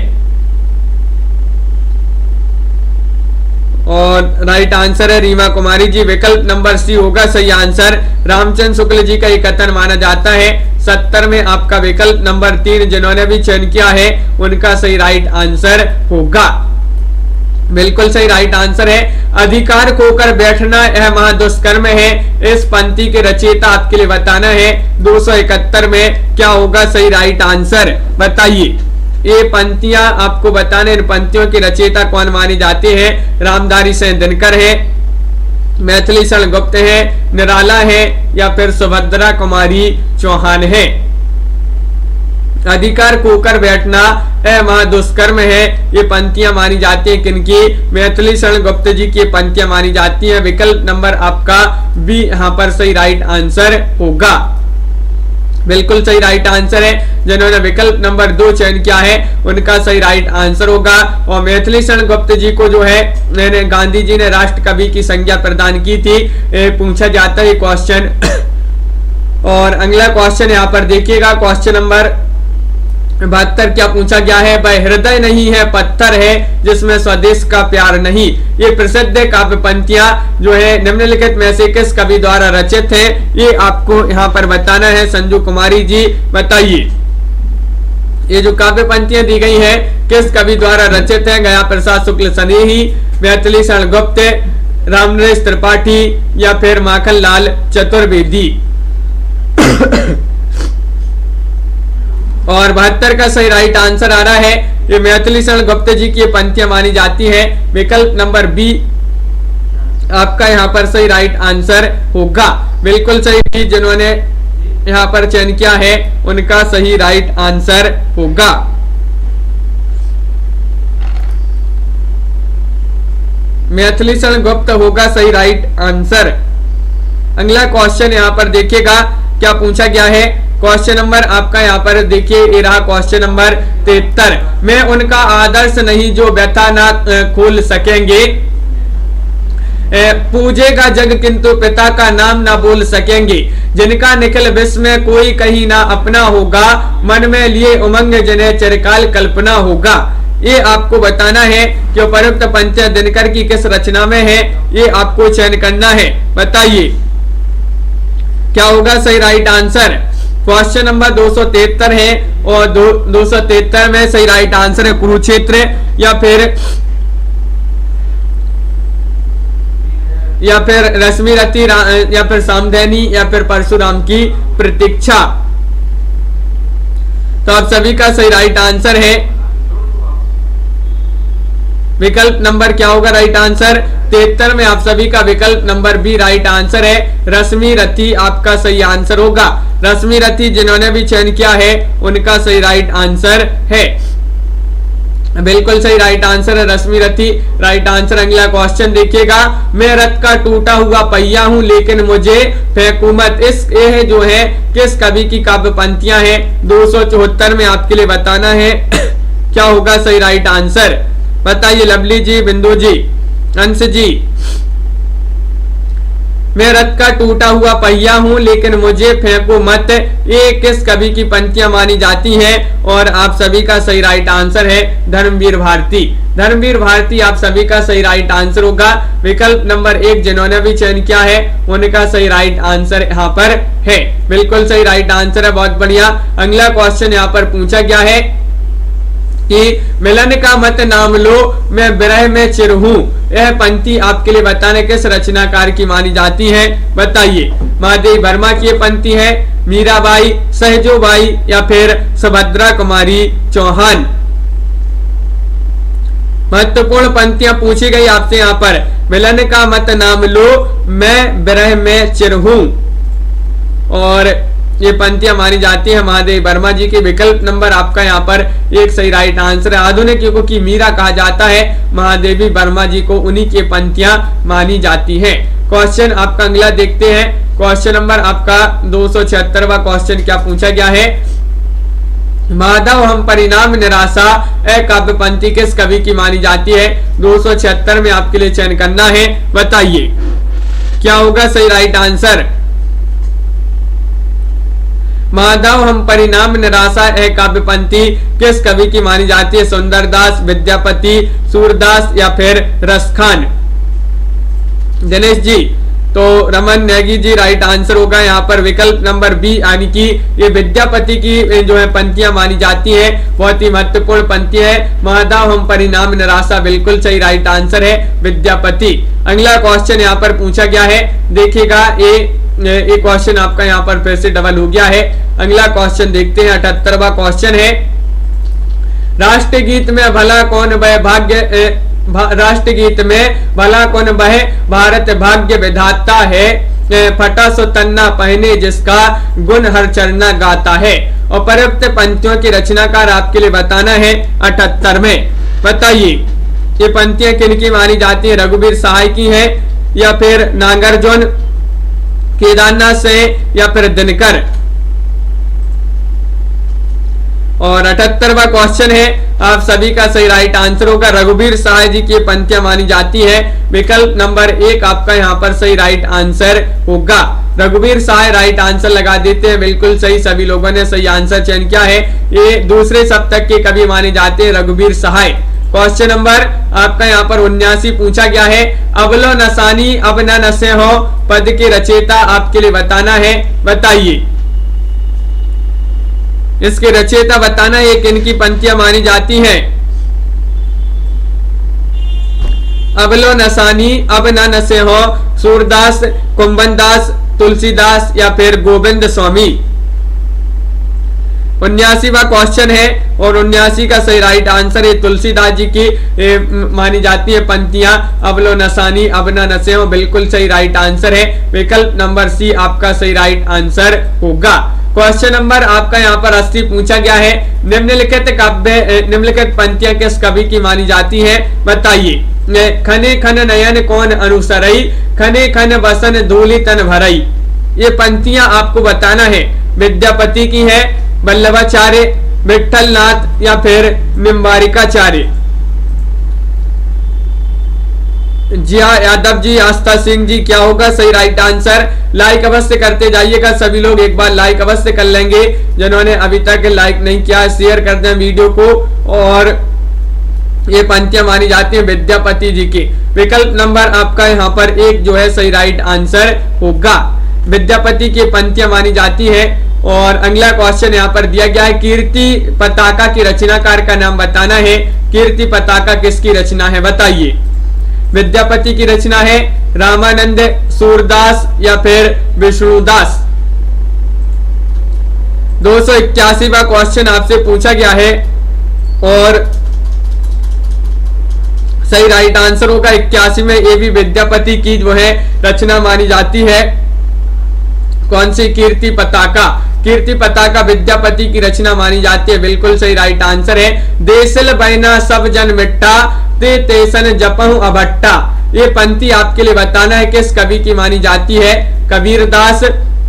और राइट आंसर है रीमा कुमारी जी, विकल्प नंबर सी होगा सही आंसर। रामचंद्र शुक्ल जी का ये कथन माना जाता है। 70 में आपका विकल्प नंबर 3 जिन्होंने भी चयन किया है उनका सही राइट आंसर होगा। बिल्कुल सही राइट आंसर है, अधिकार खोकर बैठना यह महादुष्कर्म है, इस पंक्ति के रचयिता आपके लिए बताना है। 271 में क्या होगा सही राइट आंसर, बताइए। ये पंक्तियां आपको बताने, इन पंक्तियों के रचयिता कौन माने जाते हैं, रामधारी सिंह दिनकर है, मैथिली शरण गुप्त है, निराला है, या फिर सुभद्रा कुमारी चौहान है। अधिकार खोकर बैठना महादुष्कर्म है, ये पंक्तियां मानी जाती हैं किनकी, मैथिली शरण गुप्त जी की पंक्तियां मानी जाती हैं। विकल्प नंबर आपका बी यहाँ पर सही राइट आंसर होगा। बिल्कुल सही राइट आंसर है, जिन्होंने विकल्प नंबर 2 चयन किया है उनका सही राइट आंसर होगा। और मैथिली शरण गुप्त जी को जो है गांधी जी ने राष्ट्र कवि की संज्ञा प्रदान की थी, पूछा जाता है क्वेश्चन। और अगला क्वेश्चन यहाँ पर देखिएगा, क्वेश्चन नंबर 72 क्या पूछा गया है, वह हृदय नहीं है पत्थर है जिसमें स्वदेश का प्यार नहीं। ये प्रसिद्ध काव्य पंक्तियां जो है निम्नलिखित में से किस कवि द्वारा रचित है, ये आपको यहाँ पर बताना है। संजू कुमारी जी बताइए, ये जो काव्य पंक्तियां दी गई है किस कवि द्वारा रचित है, गया प्रसाद शुक्ल स्नेही, मैथिली शरण गुप्त, रामनरेश त्रिपाठी, या फिर माखनलाल चतुर्वेदी। और 72 का सही राइट आंसर आ रहा है, ये मैथिली शरण गुप्त जी की पंक्तियां मानी जाती है। विकल्प नंबर बी आपका यहाँ पर सही राइट आंसर होगा। बिल्कुल सही, जिन्होंने यहाँ पर चयन किया है उनका सही राइट आंसर होगा। मैथिली शरण गुप्त होगा सही राइट आंसर। अगला क्वेश्चन यहाँ पर देखिएगा क्या पूछा गया है। क्वेश्चन नंबर आपका यहाँ पर देखिए, ये रहा क्वेश्चन नंबर 73। मैं उनका आदर्श नहीं जो व्यथा ना खोल सकेंगे, पूजेगा जग किंतु पिता का नाम ना बोल सकेंगे, जिनका निखिल विश्व में कोई कहीं ना अपना होगा, मन में लिए उमंग जिन्हें चिरकाल कल्पना होगा। ये आपको बताना है कि उपरोक्त पंक्तियां दिनकर की किस रचना में है, ये आपको चयन करना है, बताइए क्या होगा सही राइट आंसर। क्वेश्चन नंबर 273 है और 273 में सही राइट आंसर है कुरुक्षेत्र, या फिर रश्मि रति, या फिर सामधैनी, या फिर परशुराम की प्रतीक्षा। तो आप सभी का सही राइट आंसर है विकल्प नंबर क्या होगा राइट आंसर। 73 में आप सभी का विकल्प नंबर बी राइट आंसर है, रश्मि रति आपका सही आंसर होगा। रश्मि रति जिन्होंने भी चयन किया है उनका सही राइट आंसर है। बिल्कुल सही राइट आंसर है रश्मि रति, राइट आंसर। अगला क्वेश्चन देखिएगा, मैं रथ का टूटा हुआ पहिया हूं लेकिन मुझे फेंकू मत, इस ये जो है किस कवि की काव्य पंक्तियां हैं। 274 में आपके लिए बताना है क्या होगा सही राइट आंसर, बताइए लवली जी, बिंदु जी, अंश जी। मैं रथ का टूटा हुआ पहिया हूं लेकिन मुझे फेंको मत, ये किस कवि की पंक्तियां मानी जाती हैं? और आप सभी का सही राइट आंसर है धर्मवीर भारती। धर्मवीर भारती आप सभी का सही राइट आंसर होगा। विकल्प नंबर 1 जिन्होंने भी चयन किया है उनका सही राइट आंसर यहाँ पर है, बिल्कुल सही राइट आंसर है, बहुत बढ़िया। अगला क्वेश्चन यहाँ पर पूछा गया है कि मिलन का मत नाम लो, मैं विरह में चिर हूं, यह पंक्ति आपके लिए बताने किस रचनाकार की मानी जाती है? बताइए। महादेवी वर्मा की यह पंक्ति है, मीराबाई, सहजोबाई या फिर सुभद्रा कुमारी चौहान? महत्वपूर्ण पंक्तियां पूछी गई आपसे यहाँ पर। मिलन का मत नाम लो, मैं विरह में चिर हूं, और ये पंक्तियां मानी जाती है महादेवी वर्मा जी के। विकल्प नंबर आपका यहाँ पर एक सही राइट आंसर है। आधुनिक युगों की मीरा कहा जाता है महादेवी वर्मा जी को, उन्हीं की पंक्तियां मानी जाती हैं। क्वेश्चन आपका अगला देखते हैं। क्वेश्चन नंबर आपका 276वां क्वेश्चन क्या पूछा गया है? माधव हम परिणाम निराशा ए काव्य पंक्ति किस कवि की मानी जाती है? 276 में आपके लिए चयन करना है, बताइए क्या होगा सही राइट आंसर? माधव हम परिणाम निराशा है काव्य पंक्ति किस कवि की मानी जाती है? सुंदरदास, विद्यापति, सूरदास या फिर रसखान? दिनेश जी, तो रमन नेगी जी राइट आंसर होगा यहाँ पर विकल्प नंबर बी, यानी कि ये विद्यापति की जो है पंक्तियां मानी जाती है, बहुत ही महत्वपूर्ण पंक्ति है। माधव हम परिणाम निराशा बिल्कुल सही राइट आंसर है विद्यापति। अगला क्वेश्चन यहाँ पर पूछा गया है, देखिएगा एक क्वेश्चन आपका यहाँ पर फिर से डबल हो गया है। अगला क्वेश्चन देखते हैं, 78वां क्वेश्चन है, राष्ट्रगीत में भला कौन वह भाग्य राष्ट्रगीत में भला कौन वह भारत भाग्य विधाता है, फटा सो तन्ना पहने जिसका गुण हर चरना गाता है? और पर्याप्त पंक्तियों की रचनाकार आपके लिए बताना है 78 में, बताइए ये पंक्तियां किनकी मानी जाती है? रघुवीर सहाय की है या फिर नागार्जुन, केदारनाथ से या फिर दिनकर? और 78वां क्वेश्चन है, आप सभी का सही राइट आंसर होगा रघुवीर सहाय जी की पंक्तियां मानी जाती है। विकल्प नंबर 1 आपका यहाँ पर सही राइट आंसर होगा। रघुवीर सहाय राइट आंसर लगा देते हैं, बिल्कुल सही, सभी लोगों ने सही आंसर चयन किया है। ये दूसरे सप्तक के कवि माने जाते हैं रघुवीर सहाय। क्वेश्चन नंबर आपका यहाँ पर 79 पूछा गया है, अबलो नसानी अब न नसे हो पद के रचयिता आपके लिए बताना है, बताइए इसके रचयिता बताना है किनकी पंक्तियां मानी जाती हैं? अबलो नसानी अब न नसे हो, सूरदास, कुंभनदास, तुलसीदास या फिर गोविंद स्वामी? 79वां क्वेश्चन है और 79 का सही राइट आंसर है तुलसीदास जी की मानी जाती है पंक्तियां, अबलो नसानी अब न नसे हो, बिल्कुल सही राइट आंसर है। विकल्प नंबर सी आपका सही राइट आंसर होगा। क्वेश्चन नंबर आपका यहाँ पर 80 पूछा गया है, निम्नलिखित पंक्तियां किस कवि की मानी जाती है, बताइए। खने खन नयन कौन अनुसरई, खने खन बसन धूलि तन भरई? ये पंक्तियां आपको बताना है, विद्यापति की है, वल्लभाचार्य, विठल नाथ या फिर निम्बारिकाचार्य? जिया यादव जी, आस्था सिंह जी, क्या होगा सही राइट आंसर? लाइक अवश्य करते जाइएगा, सभी लोग एक बार लाइक अवश्य कर लेंगे, जिन्होंने अभी तक लाइक नहीं किया शेयर कर दें वीडियो को। और ये पंक्तियां मानी जाती है विद्यापति जी की। विकल्प नंबर आपका यहाँ पर 1 जो है सही राइट आंसर होगा, विद्यापति की पंक्तियां मानी जाती है। और अगला क्वेश्चन यहाँ पर दिया गया है, कीर्ति पताका की रचनाकार का नाम बताना है। कीर्ति पताका किसकी रचना है, बताइए। विद्यापति की रचना है, रामानंद, सूरदास या फिर विष्णुदास? 281वां क्वेश्चन आपसे पूछा गया है और सही राइट आंसर होगा 81 में, ये भी विद्यापति की जो है रचना मानी जाती है। कौन सी? कीर्ति पताका। कीर्ति पताका विद्यापति की रचना मानी जाती है, बिल्कुल सही राइट आंसर है। देसल बहना सब जन मिट्टा, ते तेसन जपहु अभट्टा? ये पंक्ति आपके लिए बताना है किस कवि की मानी जाती है? कबीरदास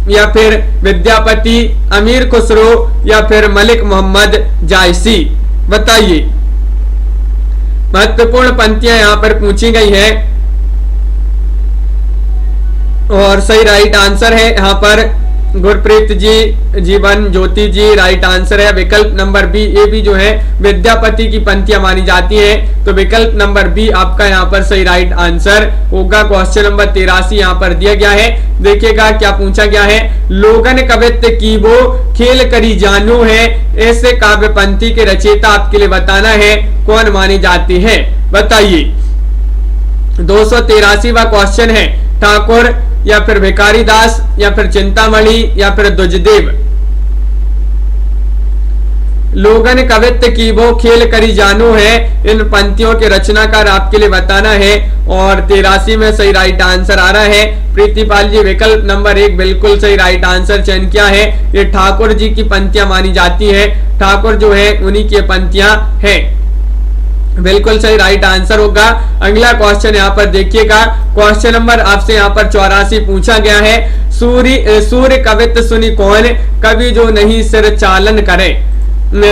या फिर विद्यापति, अमीर खुसरो या फिर मलिक मोहम्मद जायसी? बताइए। महत्वपूर्ण पंक्तियां यहाँ पर पूछी गई है। और सही राइट आंसर है यहाँ पर गुरप्रीत जी, जीवन ज्योति जी, राइट आंसर है विकल्प नंबर बी। ये भी जो है विद्यापति की पंक्तियां मानी जाती है, तो विकल्प नंबर बी आपका यहाँ पर सही राइट आंसर होगा। क्वेश्चन नंबर 83 यहाँ पर दिया गया है, देखिएगा क्या पूछा गया है। लोगन कवित्व की वो खेल करी जानू है, ऐसे काव्य पंक्ति के रचयिता आपके लिए बताना है, कौन मानी जाती है, बताइए। 283वां क्वेश्चन है, ठाकुर या फिर भिखारी दास या फिर चिंतामणि या फिर दुजदेव। लोगन कवित्व की वो खेल करी जानू है, इन पंक्तियों के रचनाकार आपके लिए बताना है। और 83 में सही राइट आंसर आ रहा है प्रीतिपाल जी, विकल्प नंबर 1 बिल्कुल सही राइट आंसर चयन किया है। ये ठाकुर जी की पंक्तियां मानी जाती है, ठाकुर जो है उन्हीं की पंक्तियां हैं, बिल्कुल सही राइट आंसर होगा। अगला क्वेश्चन यहाँ पर देखिएगा, क्वेश्चन नंबर आपसे यहाँ पर 84 पूछा गया है। सूर्य कवित्व सुनी कौन, कवि जो नहीं सिर चालन करे।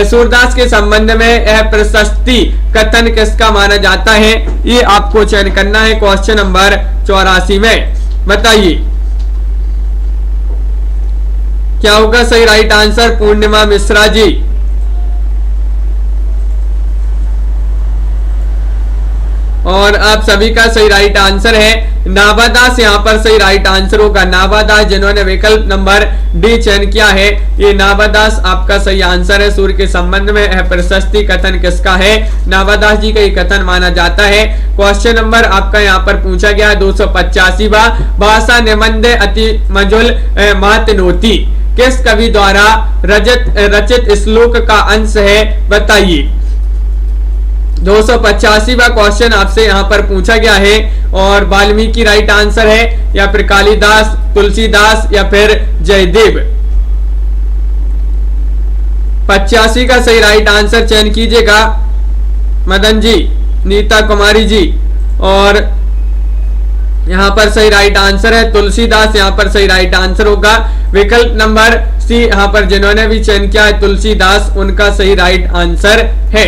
सूरदास के संबंध में यह प्रशस्ति कथन किसका माना जाता है, ये आपको चयन करना है क्वेश्चन नंबर 84 में, बताइए क्या होगा सही राइट आंसर। पूर्णिमा मिश्रा जी, और आप सभी का सही राइट आंसर है नावादास, यहाँ पर सही राइट आंसर होगा नावादास, जिन्होंने विकल्प नंबर डी चयन किया है, ये नावादास आपका सही आंसर है। सूर्य के संबंध में यह प्रशस्ति कथन किसका है, नावादास जी का ये कथन माना जाता है। क्वेश्चन नंबर आपका यहाँ पर पूछा गया 285वां, भाषा निबंध अति मजुल मातनोती किस कवि द्वारा रचित श्लोक का अंश है, बताइए। 285वां क्वेश्चन आपसे यहाँ पर पूछा गया है, और वाल्मीकि राइट आंसर है या फिर कालिदास, तुलसीदास या फिर जयदेव। 85 का सही राइट आंसर चयन कीजिएगा मदन जी, नीता कुमारी जी, और यहाँ पर सही राइट आंसर है तुलसीदास, यहाँ पर सही राइट आंसर होगा विकल्प नंबर सी। यहाँ पर जिन्होंने भी चयन किया है तुलसीदास, उनका सही राइट आंसर है,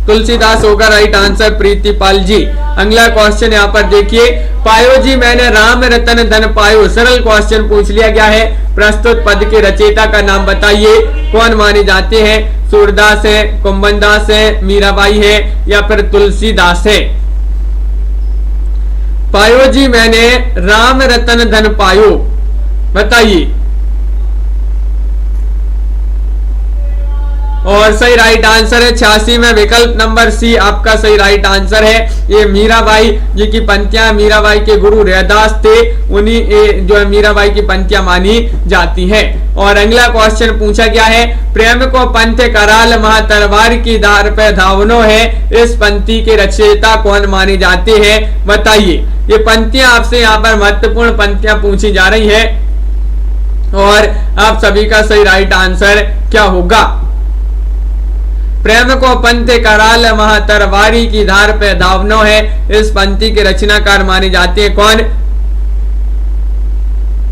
तुलसीदास होगा राइट आंसर प्रीतिपाल जी। अगला क्वेश्चन यहाँ पर देखिए, पायो जी मैंने राम रतन धन पायो, सरल क्वेश्चन पूछ लिया गया है। प्रस्तुत पद के रचयिता का नाम बताइए, कौन माने जाते हैं। सूरदास है, कुंभनदास है, मीराबाई है या फिर तुलसीदास है। पायो जी मैंने राम रतन धन पायो, बताइए। और सही राइट आंसर है 86 में विकल्प नंबर सी आपका सही राइट आंसर है। ये मीराबाई जी की पंक्तियां, मीराबाई के गुरु रैदास थे, उन्हीं जो है मीराबाई की पंक्तियां मानी जाती हैं। और अगला क्वेश्चन पूछा गया है, प्रेम को पंथ कराल महा तलवार की धार पे धावनो है, इस पंक्ति के रचयिता कौन माने जाते हैं, बताइए। ये पंक्तियां आपसे यहाँ पर महत्वपूर्ण पंक्तियां पूछी जा रही है, और आप सभी का सही राइट आंसर क्या होगा। प्रेम को पंथ कराल महा तरवारी की धार पे धावनो है, इस पंक्ति के रचनाकार माने जाते हैं कौन।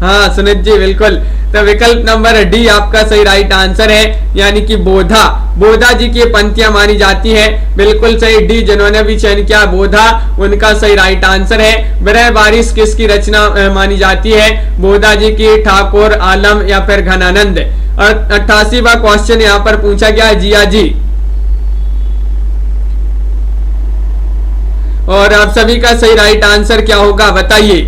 हाँ सुनित जी बिल्कुल, तो विकल्प नंबर डी आपका सही राइट आंसर है, यानी कि बोधा, बोधा जी की पंक्तियां मानी जाती है, बिल्कुल सही। डी जिन्होंने भी चयन किया बोधा, उनका सही राइट आंसर है। विरह बारिश किसकी रचना मानी जाती है, बोधा जी की, ठाकुर, आलम या फिर घनानंद। और 88वां क्वेश्चन यहाँ पर पूछा गया है जिया जी, और आप सभी का सही राइट आंसर क्या होगा, बताइए।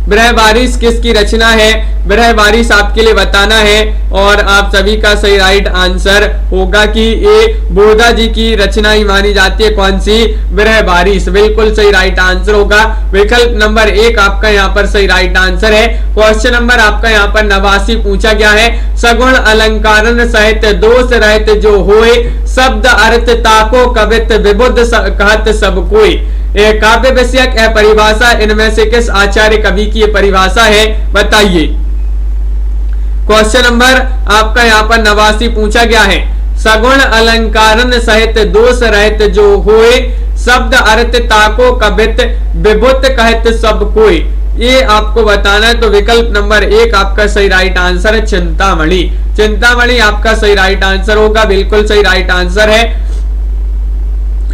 विरह बारिश किसकी रचना है, विरह बारिश आपके लिए बताना है, और आप सभी का सही राइट आंसर होगा कि ये बोधा जी की रचना ही मानी जाती है, कौन सी, विरह बारिश, बिल्कुल सही राइट आंसर होगा। विकल्प नंबर 1 आपका यहाँ पर सही राइट आंसर है। क्वेश्चन नंबर आपका यहाँ पर 89 पूछा गया है, सगुण अलंकारन सहित दोष रहित जो होए, शब्द अर्थ ताको कवित विबुद्ध कहत सब कोई। काव्य विषयक है परिभाषा, इनमें से किस आचार्य कवि की परिभाषा है, बताइए। क्वेश्चन नंबर आपका यहाँ पर 89 पूछा गया है, सगुण अलंकारन सहित दोष रहित जो होए, शब्द अर्थ ताको कवित विभुत कहत सब कोई, ये आपको बताना है। तो विकल्प नंबर 1 आपका सही राइट आंसर है चिंतामणि, चिंतामणि आपका सही राइट आंसर होगा, बिल्कुल सही राइट आंसर है।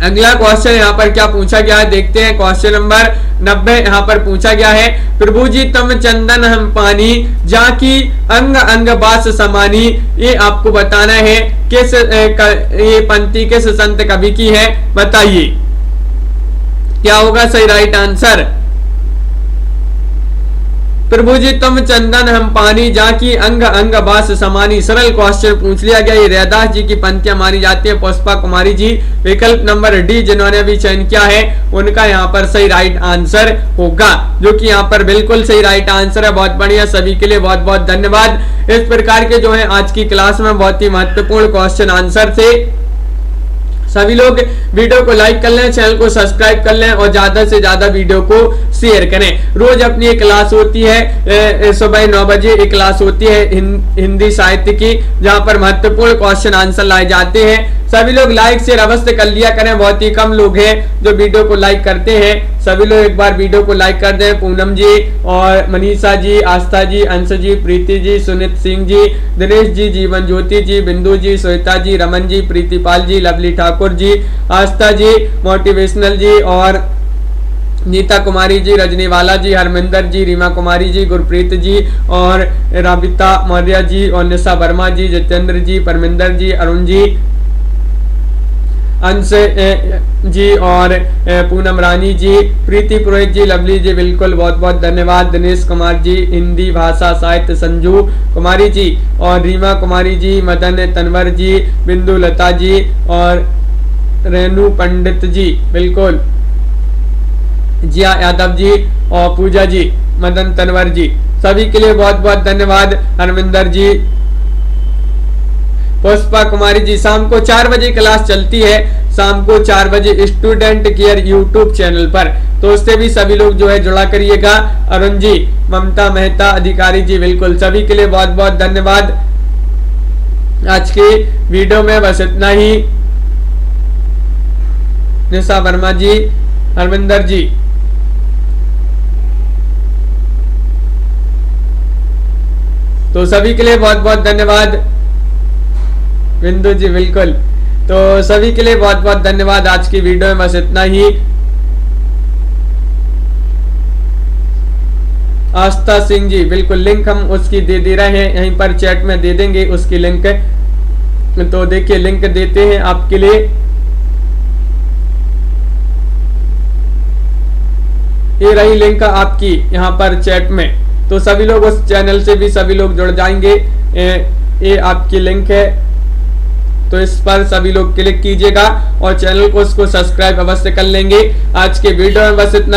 अगला क्वेश्चन यहाँ पर क्या पूछा गया है देखते हैं। क्वेश्चन नंबर 90 यहाँ पर पूछा गया है, प्रभु जी तम चंदन हम पानी जाकी अंग अंग बास समानी। ये आपको बताना है किस ये पंक्ति किस संत कवि की है, बताइए क्या होगा सही राइट आंसर। प्रभु जी तुम चंदन हम पानी जाकी अंग अंग बास समानी। सरल क्वेश्चन पूछ लिया गया। ये रैदास जी की पंक्तियां मानी जाती है। पुष्पा कुमारी जी विकल्प नंबर डी जिन्होंने भी चयन किया है उनका यहाँ पर सही राइट आंसर होगा, जो कि यहाँ पर बिल्कुल सही राइट आंसर है। बहुत बढ़िया, सभी के लिए बहुत बहुत धन्यवाद। इस प्रकार के जो है आज की क्लास में बहुत ही महत्वपूर्ण क्वेश्चन आंसर थे। सभी लोग वीडियो को लाइक कर लें, चैनल को सब्सक्राइब कर लें और ज्यादा से ज्यादा वीडियो को शेयर करें। रोज अपनी एक क्लास होती है, सुबह 9 बजे एक क्लास होती है हिंदी साहित्य की, जहां पर महत्वपूर्ण क्वेश्चन आंसर लाए जाते हैं। सभी लोग लाइक शेयर अवश्य कर लिया करें। बहुत ही कम लोग हैं जो वीडियो को लाइक करते हैं। सभी लोग एक बार वीडियो को लाइक कर दें। पूनम जी और मनीषा जी, आस्था जी, अंश जी, प्रीति जी, सुनीत सिंह जी, दिनेश जी, जीवन ज्योति जी, बिंदु जी, श्वेता जी, रमन जी, प्रीतिपाल जी, लवली ठाकुर जी, आस्था जी, मोटिवेशनल जी और नीता कुमारी जी, रजनीवाला जी, हरमिंदर जी, रीमा कुमारी जी, गुरप्रीत जी और राबिता मौर्य जी और निशा वर्मा जी, जितेंद्र जी, परमिंदर जी, अरुण जी, अंश जी और पूनम रानी जी, प्रीति पुरोहित जी, लवली जी, बिल्कुल बहुत बहुत धन्यवाद। दिनेश कुमार जी, हिंदी भाषा साहित्य, संजू कुमारी जी और रीमा कुमारी जी, मदन तनवर जी, बिंदु लता जी और रेणु पंडित जी, बिल्कुल जिया यादव जी और पूजा जी, मदन तनवर जी, सभी के लिए बहुत बहुत धन्यवाद। हरमिंदर जी, पुष्पा कुमारी जी, शाम को 4 बजे क्लास चलती है, शाम को 4 बजे स्टूडेंट केयर यूट्यूब चैनल पर, तो उससे भी सभी लोग जो है जुड़ा करिएगा। अरुण जी, ममता मेहता, अधिकारी जी, बिल्कुल सभी के लिए बहुत बहुत धन्यवाद। आज की वीडियो में बस इतना ही। निशा वर्मा जी, हरमिंदर जी, तो सभी के लिए बहुत बहुत धन्यवाद। बिंदु जी, बिल्कुल, तो सभी के लिए बहुत बहुत धन्यवाद। आज की वीडियो में बस इतना ही। आस्था सिंह जी, बिल्कुल लिंक हम उसकी दे रहे हैं, यहीं पर चैट में दे देंगे उसकी लिंक, तो देखिए लिंक देते हैं आपके लिए। ये रही लिंक आपकी यहाँ पर चैट में, तो सभी लोग उस चैनल से भी सभी लोग जुड़ जाएंगे। ये आपकी लिंक है, तो इस पर सभी लोग क्लिक कीजिएगा और चैनल को उसको सब्सक्राइब अवश्य कर लेंगे। आज के वीडियो में बस इतना।